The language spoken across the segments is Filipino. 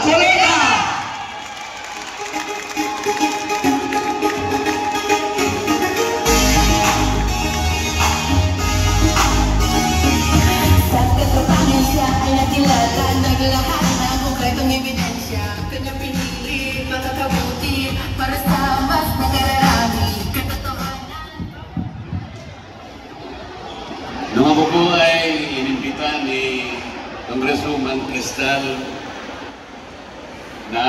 Marcoleta. Sa katotohanan siya ay nakilala ng lahat ng konkretong ebidensya. Kanya pinili, makakabuti para sa mas nakararami. Katotohanan. Nung ako po ay inimbita ni Congresswoman Cristal na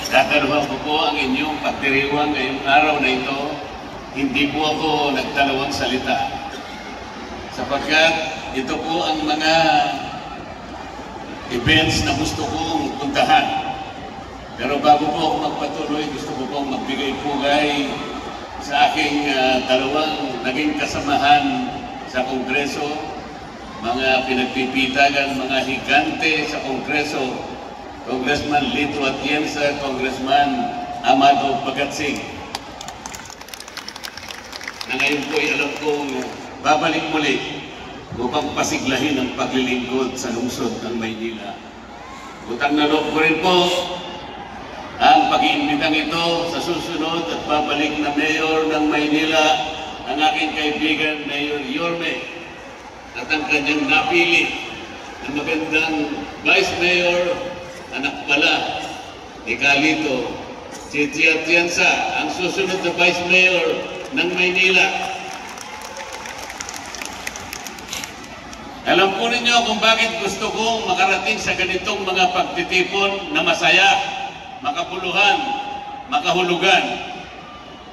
dadalawan ko po ang inyong pagdiriwang ngayong araw na ito, hindi po ako nagdalawang salita. Sapagkat ito po ang mga events na gusto kong puntahan. Pero bago po ako magpatuloy, gusto ko pong magbigay pugay sa aking dalawang naging kasamahan sa Kongreso, mga pinagpipitagan, mga higante sa Kongreso, Congressman Lito Atienza, Congressman Amado Pagatsing, na ngayon po ay alam kong babalik muli upang pasiglahin ang paglilingkod sa lungsod ng Maynila. Utang na loob ko rin po ang pag-iimbitang ito sa susunod at babalik na Mayor ng Maynila, ang aking kaibigan Mayor Yorme, at ang kanyang napili na magandang Vice Mayor, anak pala ni Carlito, si Atienza, ang susunod na Vice Mayor ng Maynila. Alam po ninyo kung bakit gusto kong makarating sa ganitong mga pagtitipon na masaya, makapuluhan, makahulugan.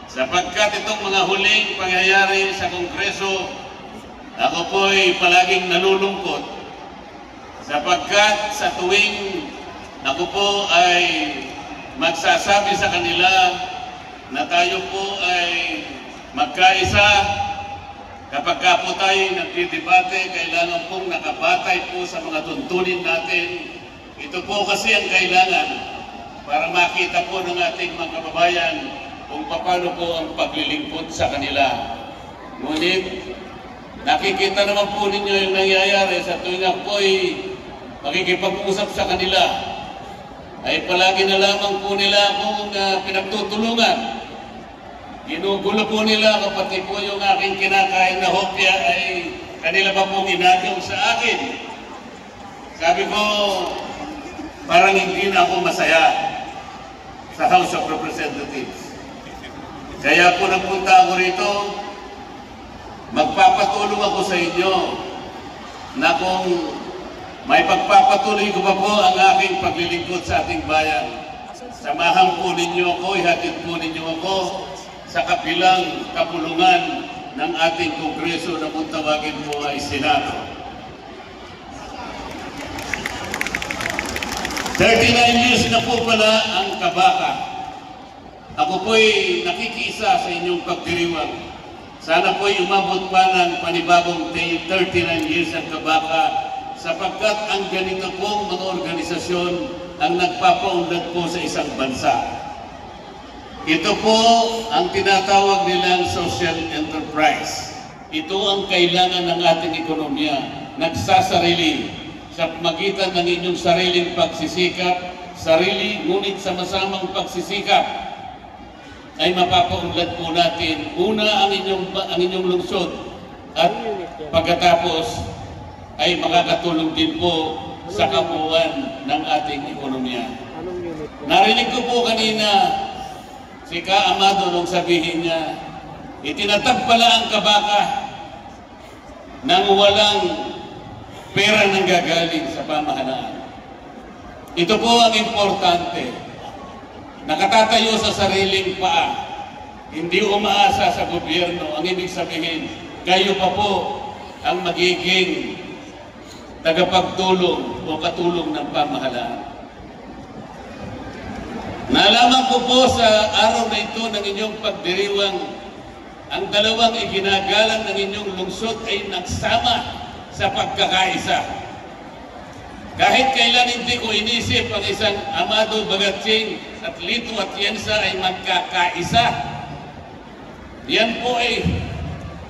Sapagkat itong mga huling pangyayari sa Kongreso, ako po'y palaging nalulungkot. Sapagkat sa tuwing ako po ay magsasabi sa kanila na tayo po ay magkaisa, kapag ka po tayo nagdidebate, kailangan pong nakabatay po sa mga tuntunin natin. Ito po kasi ang kailangan para makita po ng ating mga kababayan kung paano po ang paglilingkod sa kanila. Ngunit, nakikita naman po ninyo yung nangyayari sa tuwing ako po'y makikipag-usap sa kanila, ay palagi na lamang po nila akong pinagtutulungan. Ginugulo po nila kapati po yung aking kinakain na hopya ay kanila pa pong inagaw sa akin. Sabi ko, parang hindi na ako masaya sa House of Representatives. Kaya po nagpunta ako rito, magpapatulong ako sa inyo na kung may pagpapatuloy ko pa po ang aking paglilingkod sa ating bayan. Samahan po ninyo ako, ihatid po ninyo ako sa kabilang kapulungan ng ating Kongreso na kung tawagin po ay Senado. 39 years na po pala ang kabaka. Ako po'y nakikiisa sa inyong pagdiriwang. Sana po'y umabot pa ng panibagong 39 years ang kabaka, sapagkat ang ganito pong mga organisasyon ang nagpapaunlad po sa isang bansa. Ito po ang tinatawag nilang social enterprise. Ito ang kailangan ng ating ekonomiya. Nagsasarili sa magitan ng inyong sariling pagsisikap, sarili ngunit sama-samang pagsisikap, ay mapapaunlad po natin una ang inyong lungsod, at pagkatapos ay makakatulong din po sa kabuuan ng ating ekonomiya. Narinig ko po kanina si Ka Amado nung sabihin niya, itinatag pala ang kabaka nang walang pera nang gagaling sa pamahalaan. Ito po ang importante. Nakatatayo sa sariling paa, hindi umaasa sa gobyerno. Ang ibig sabihin, kayo pa po ang magiging tagapagtulong o katulong ng pamahalaan. Nalaman ko po sa araw na ito ng inyong pagdiriwang, ang dalawang iginagalang ng inyong lungsod ay nagsama sa pagkakaisa. Kahit kailan hindi ko inisip ang isang Amado Pagatsing at Lito Atienza ay magkakaisa. Yan po ay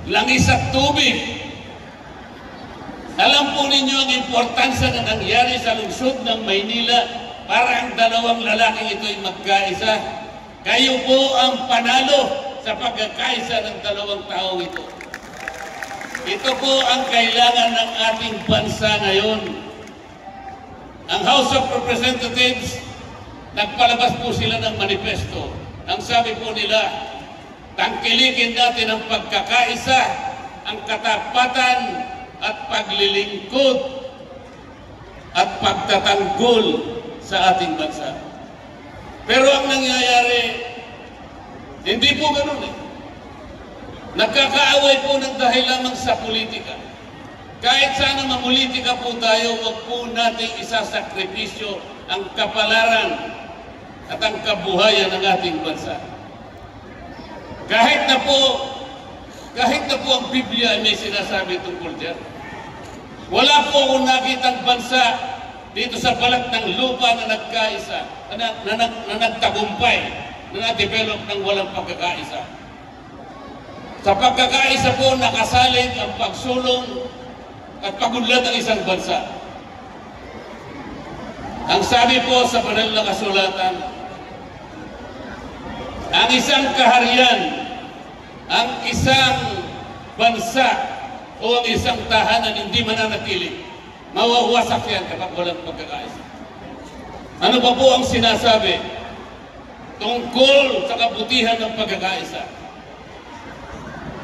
langis at tubig. Alam po ninyo ang importansya na nangyari sa lungsod ng Maynila para ang dalawang lalaking ito ay magkaisa. Kayo po ang panalo sa pagkakaisa ng dalawang tao ito. Ito po ang kailangan ng ating bansa ngayon. Ang House of Representatives, nagpalabas po sila ng manifesto. Ang sabi po nila, tangkilikin natin ang pagkakaisa, ang katapatan at paglilingkod at pagtatanggol sa ating bansa. Pero ang nangyayari, hindi po ganun eh. Nagkakaaway po ng dahil lamang sa politika. Kahit sana mamulitika po tayo, huwag po nating isasakripisyo ang kapalaran at ang kabuhayan ng ating bansa. Kahit na po ang Biblia ay may sinasabi tungkol dyan. Wala po akong nakitang bansa dito sa balat ng lupa na nagkaisa, na nagtagumpay, na na-develop ng walang pagkakaisa. Sa pagkakaisa po, nakasalig ang pagsulong at pagunlad ng isang bansa. Ang sabi po sa banal na kasulatan, ang isang kaharian, ang isang bansa o ang isang tahanan hindi mananatili, mawawasak yan kapag walang pagkakaisa. Ano pa po ang sinasabi tungkol sa kabutihan ng pagkakaisa?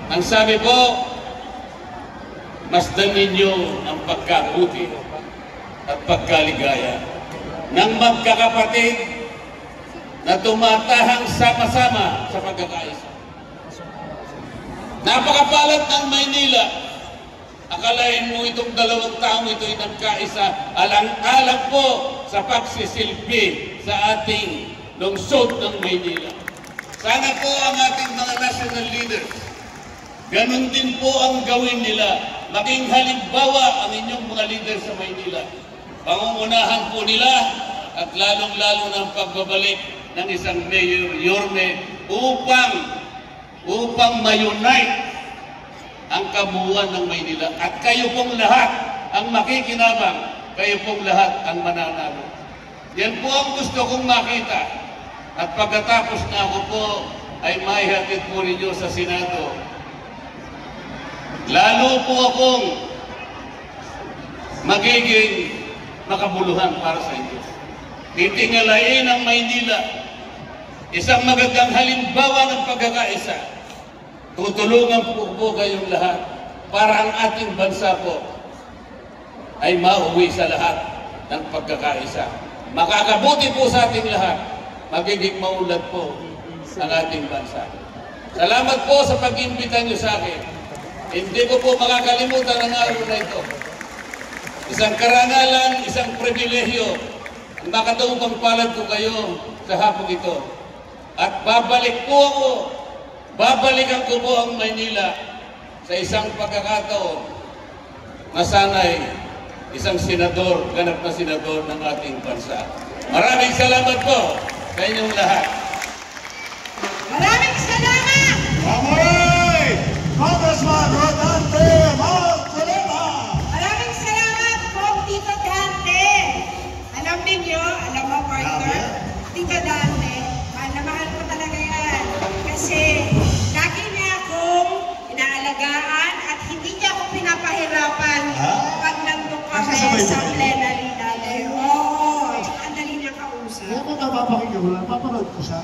Ang sabi po, masdan ninyo ang pagkabuti at pagkaligaya ng magkakapatid na tumatahang sama-sama sa pagkakaisa. Napakapalad ng Maynila. Akalain mo itong dalawang taong ito ay nagkaisa, alang-alang po sa pagsisilbi sa ating lungsod ng Maynila. Sana po ang ating mga national leaders, ganun din po ang gawin nila. Maging halimbawa ang inyong mga leaders sa Maynila. Pangungunahan po nila at lalong-lalo ng pagbabalik ng isang Mayor Yorme upang ma-unite ang kabuuan ng Maynila. At kayo pong lahat ang makikinabang, kayo pong lahat ang mananalo. Yan po ang gusto kong makita. At pagkatapos na ako po ay maihatid po ninyo sa Senado. Lalo po akong magiging makabuluhan para sa inyo. Titingalain ang Maynila, isang magandang halimbawa ng pagkakaisa. Tutulungan po kayong lahat para ang ating bansa po ay mauwi sa lahat ng pagkakaisa. Makakabuti po sa ating lahat, magiging maulad po ang ating bansa. Salamat po sa pag-imbita niyo sa akin. Hindi ko po makakalimutan ang araw na ito. Isang karangalan, isang pribilehyo ang makataupang palad ko kayo sa hapong ito. At babalikan ko po ang Maynila sa isang pagkakataon na sana'y isang senador, ganap na senador ng ating bansa. Maraming salamat po sa inyong lahat. Maraming salamat! Mamuhay! Congressman Rodante Marcoleta! Maraming salamat po, Tito Dante. Alam niyo, alam mo, partner, Tito Dante, mahal na mahal ko talaga yan. Kasi lagi niya akong inaalagaan at hindi niya ako pinapahirapan pag nandun kami sa plenary natin. Oo, ang dali niya kausap. Kaya kung napapakinggan mo lang, papanood ko siya.